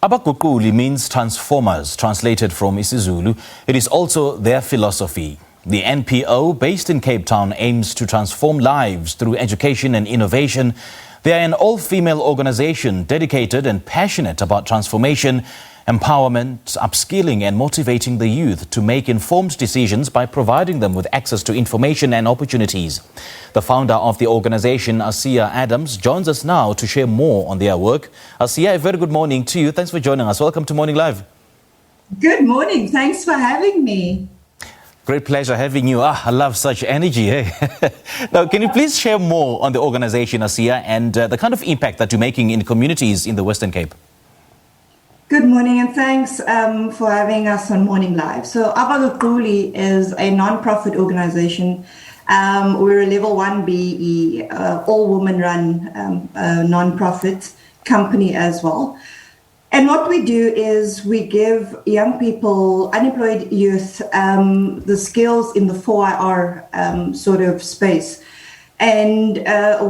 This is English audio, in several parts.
Abaguquli means transformers, translated from isiZulu. It is also their philosophy. The NPO, based in Cape Town, aims to transform lives through education and innovation. They are an all-female organization dedicated and passionate about transformation, empowerment, upskilling and motivating the youth to make informed decisions by providing them with access to information and opportunities. The founder of the organization, Aasiyah Adams, joins us now to share more on their work. Aasiyah, a very good morning to you. Thanks for joining us. Welcome to Morning Live. Good morning. Thanks for having me. Great pleasure having you. I love such energy. Hey? Now, can you please share more on the organization, Aasiyah, and the kind of impact that you're making in communities in the Western Cape? Good morning and thanks for having us on Morning Live. So Abuguquli is a non-profit organization. We're a level 1 BE, all-woman run non-profit company as well. And what we do is we give young people, unemployed youth, the skills in the 4IR sort of space. And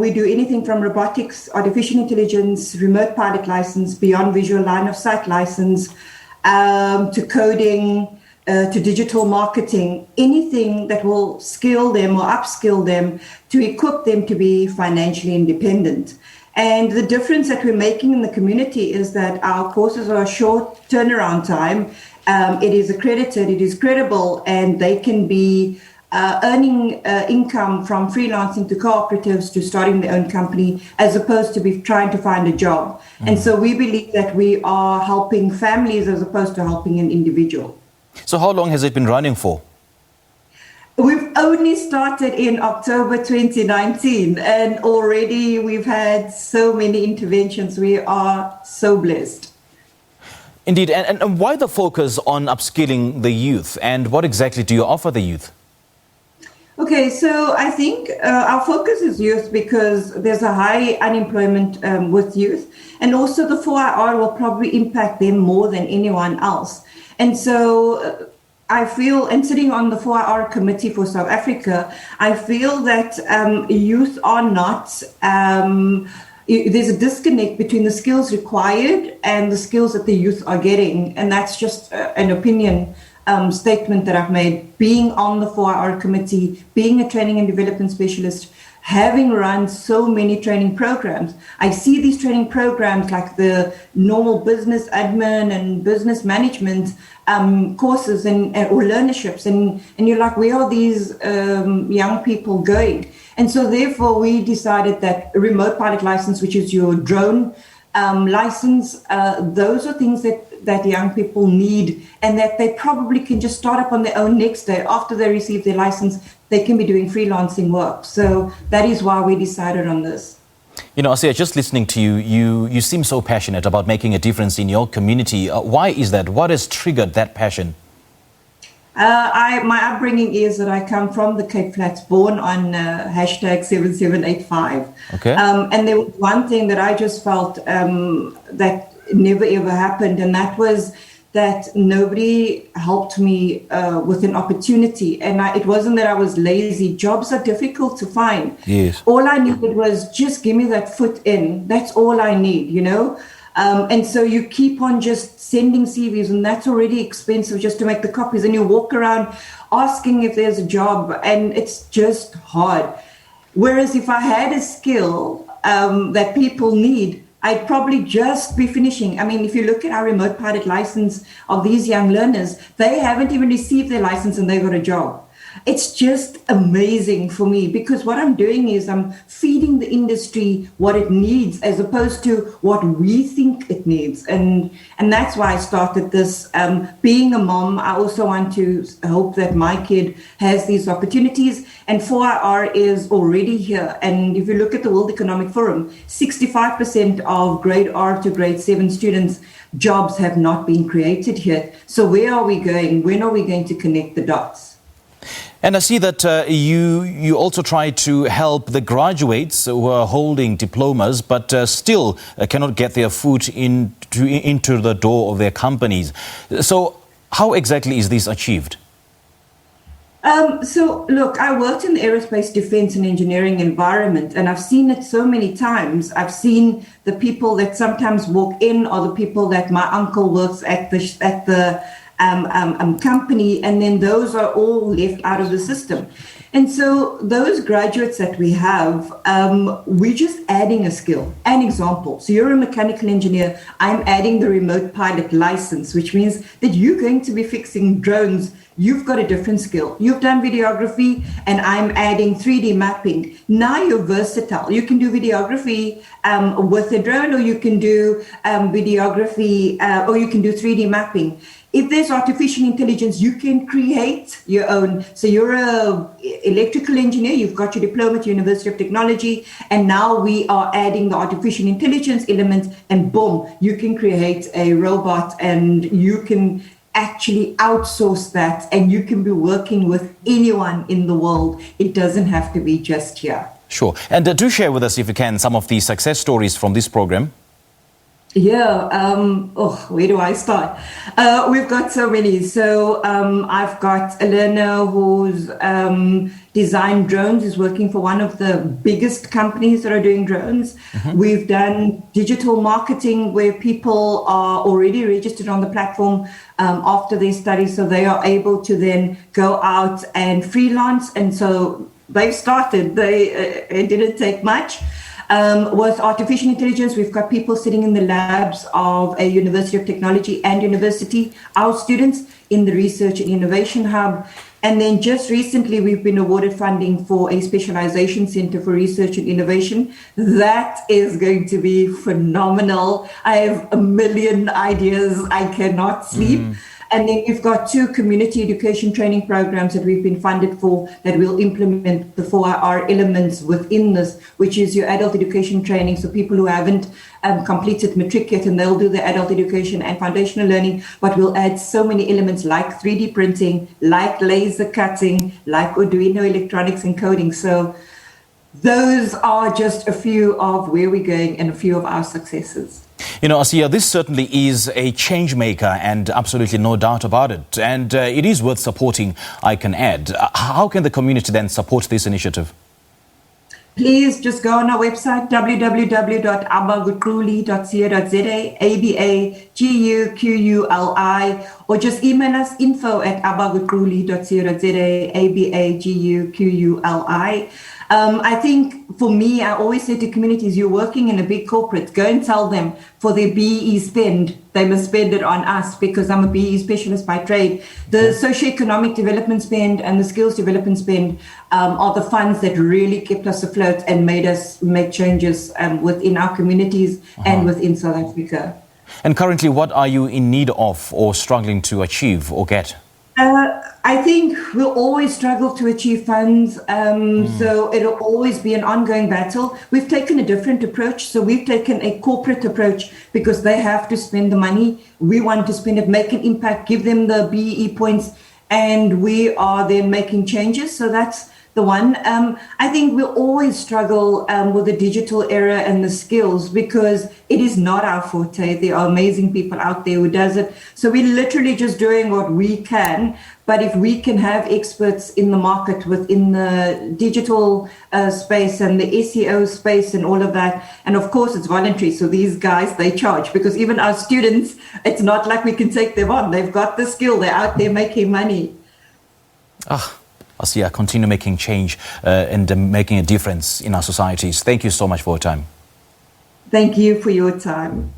we do anything from robotics, artificial intelligence, remote pilot license, beyond visual line of sight license, to coding, to digital marketing, anything that will skill them or upskill them to equip them to be financially independent. And the difference that we're making in the community is that our courses are a short turnaround time. It is accredited, it is credible, and they can be earning income from freelancing to cooperatives to starting their own company, as opposed to be trying to find a job. And so we believe that we are helping families as opposed to helping an individual. So how long has it been running for? We've only started in October 2019 and already we've had so many interventions. We are so blessed. Indeed. And why the focus on upskilling the youth, and what exactly do you offer the youth? Okay, so I think our focus is youth because there's a high unemployment with youth, and also the 4IR will probably impact them more than anyone else. And so I feel, and sitting on the 4IR committee for South Africa, I feel that youth are not, there's a disconnect between the skills required and the skills that the youth are getting. And that's just an opinion statement that I've made. Being on the 4IR committee, being a training and development specialist, having run so many training programs, I see these training programs like the normal business admin and business management courses or learnerships, and you're like, where are these young people going? And so therefore we decided that a remote pilot license, which is your drone license, those are things that young people need, and that they probably can just start up on their own next day. After they receive their license, they can be doing freelancing work. So that is why we decided on this. You know, Aasiyah, just listening to you seem so passionate about making a difference in your community. Why is that? What has triggered that passion? My upbringing is that I come from the Cape Flats, born on hashtag 7785. Okay. And there was one thing that I just felt that never ever happened, and that was that nobody helped me with an opportunity. And it wasn't that I was lazy. Jobs are difficult to find. Yes. All I needed was just give me that foot in. That's all I need, you know? And so you keep on just sending CVs, and that's already expensive just to make the copies. And you walk around asking if there's a job, and it's just hard. Whereas if I had a skill that people need, I'd probably just be finishing. I mean, if you look at our remote pilot license of these young learners, they haven't even received their license and they got a job. It's just amazing for me, because what I'm doing is I'm feeding the industry what it needs as opposed to what we think it needs. And that's why I started this. Being a mom, I also want to hope that my kid has these opportunities. And 4IR is already here. And if you look at the World Economic Forum, 65% of grade R to grade 7 students, jobs have not been created here. So where are we going? When are we going to connect the dots? And I see that you also try to help the graduates who are holding diplomas but still cannot get their foot into the door of their companies. So how exactly is this achieved? So look, I worked in the aerospace, defense, and engineering environment, and I've seen it so many times. I've seen the people that sometimes walk in, or the people that my uncle works at the company, and then those are all left out of the system. And so those graduates that we have, we're just adding a skill. An example, so you're a mechanical engineer, I'm adding the remote pilot license, which means that you're going to be fixing drones. You've got a different skill. You've done videography, and I'm adding 3D mapping. Now you're versatile. You can do videography with a drone, or you can do videography, or you can do 3D mapping. If there's artificial intelligence, you can create your own. So you're an electrical engineer, you've got your diploma at University of Technology, and now we are adding the artificial intelligence element, and boom, you can create a robot, and you can actually outsource that, and you can be working with anyone in the world. It doesn't have to be just here. Sure. And do share with us, if you can, some of the success stories from this program. Yeah, where do I start? We've got so many. So I've got Elena, who's designed drones, is working for one of the biggest companies that are doing drones. Mm-hmm. We've done digital marketing where people are already registered on the platform after their studies, so they are able to then go out and freelance. And so they've started. It didn't take much. With artificial intelligence, we've got people sitting in the labs of a University of Technology and university, our students in the Research and Innovation Hub. And then just recently, we've been awarded funding for a specialization center for research and innovation. That is going to be phenomenal. I have a million ideas. I cannot sleep. And then we've got 2 community education training programs that we've been funded for that will implement the 4R elements within this, which is your adult education training. So people who haven't completed matric yet, and they'll do the adult education and foundational learning, but we'll add so many elements like 3D printing, like laser cutting, like Arduino electronics and coding. So those are just a few of where we're going and a few of our successes. You know, Aasiyah, this certainly is a change maker, and absolutely no doubt about it. And it is worth supporting, I can add. How can the community then support this initiative? Please just go on our website, www.abaguquli.co.za, Abaguquli, or just email us info@abaguquli.co.za, Abaguquli. I think for me, I always say to communities, you're working in a big corporate, go and tell them for their BE spend, they must spend it on us, because I'm a BE specialist by trade. The socioeconomic development spend and the skills development spend are the funds that really kept us afloat and made us make changes within our communities and within South Africa. And currently, what are you in need of or struggling to achieve or get? I think we'll always struggle to achieve funds, so it'll always be an ongoing battle. We've taken a different approach. So we've taken a corporate approach because they have to spend the money. We want to spend it, make an impact, give them the BE points, and we are then making changes. So that's the one. I think we'll always struggle with the digital era and the skills because it is not our forte. There are amazing people out there who does it. So we're literally just doing what we can. But if we can have experts in the market within the digital space and the SEO space and all of that, and of course it's voluntary. So these guys, they charge, because even our students, it's not like we can take them on. They've got the skill. They're out there making money. Aasiyah, continue making change and making a difference in our societies. Thank you so much for your time. Thank you for your time.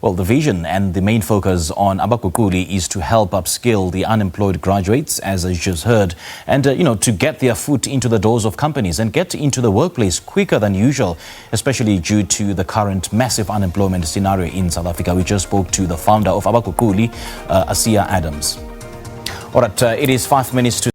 Well, the vision and the main focus on Abuguquli is to help upskill the unemployed graduates, as I just heard, and to get their foot into the doors of companies and get into the workplace quicker than usual, especially due to the current massive unemployment scenario in South Africa. We just spoke to the founder of Abuguquli, Aasiyah Adams. All right, it is 5 minutes to